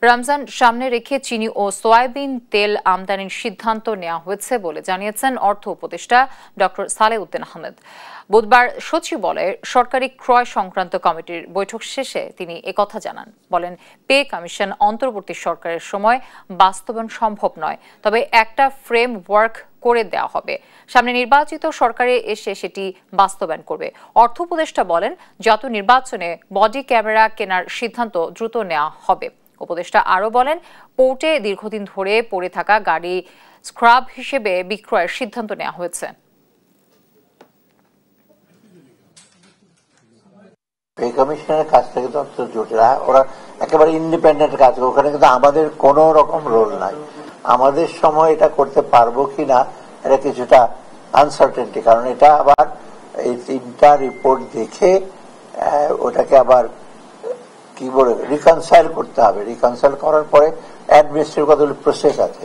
রমজান সামনে রেখে চিনি ও সয়াবিন তেল আমদানির সিদ্ধান্ত নেওয়া হয়েছে বলে জানিয়েছেন অর্থ উপদেষ্টা ডক্টর সালেউদ্দিন আহমেদ। বুধবার সচিবালয়ে সরকারি ক্রয় সংক্রান্ত কমিটির বৈঠক শেষে তিনি একথা জানান। বলেন, পে কমিশন অন্তর্বর্তী সরকারের সময় বাস্তবায়ন সম্ভব নয়, তবে একটা ফ্রেমওয়ার্ক করে দেওয়া হবে। সামনে নির্বাচিত সরকারে এসে সেটি বাস্তবায়ন করবে। অর্থ উপদেষ্টা বলেন, যত নির্বাচনে বডি ক্যামেরা কেনার সিদ্ধান্ত দ্রুত নেওয়া হবে। উপদেষ্টা আরও বলেন, পোর্টে দীর্ঘদিন ধরে পড়ে থাকা গাড়ি স্ক্রাব হিসেবে বিক্রয়ের সিদ্ধান্ত নেওয়া হয়েছে। পে কমিশনের কাজটা কিন্তু অত্যন্ত জটিল, ওরা একেবারে ইন্ডিপেন্ডেন্ট কাজ করে, ওখানে কিন্তু আমাদের কোনো রকম রোল নাই। আমাদের সময় এটা করতে পারবো কিনা এটা কিছুটা আনসার্টেনটি, কারণ এটা আবার এই 3টা রিপোর্ট দেখে ওটাকে আবার কি বলে রিকনসাইল করতে হবে। রিকনসাইল করার পরে অ্যাডমিনিস্ট্রেটিভ কতগুলো প্রসেস আছে।